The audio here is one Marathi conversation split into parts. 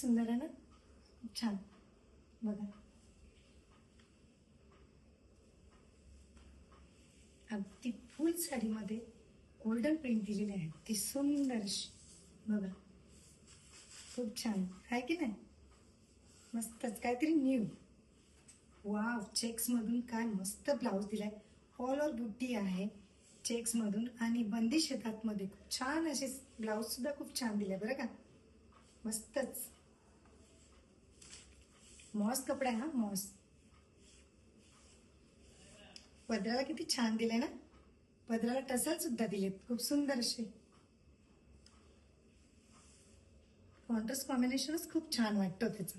सुंदर आहे ना, छान. बघा अगदी फुल साडीमध्ये गोल्डन प्रिंट दिलेली आहे, ती सुंदर अशी. बघा खूप छान आहे की नाही, मस्तच काहीतरी न्यू. वाव, चेक्स मधून काय मस्त ब्लाऊज दिलाय. ऑल ओव्हर बुट्टी आहे चेक्स मधून आणि बंदी शेतात मध्ये खूप छान असे ब्लाऊज सुद्धा खूप छान दिले बरं का, मस्तच. मॉस कपडा आहे हा, मॉस. पदराला किती छान दिलंय ना, पदराला टसल सुद्धा दिलेत खूप सुंदर असे. कॉन्ट्रास्ट कॉम्बिनेशनच खूप छान वाटतं त्याचं,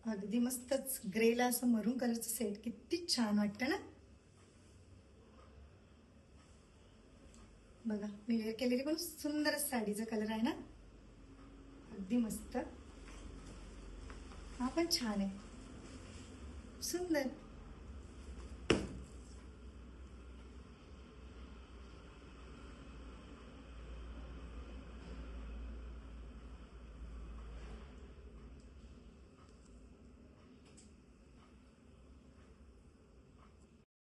अगदी मस्तच. ग्रेला असं मरून कलरचं सेट किती छान वाटतं ना. बघा मी वेअर केलेली पण सुंदर साडीचा कलर आहे ना, अगदी मस्त. हा पण छान आहे, सुंदर.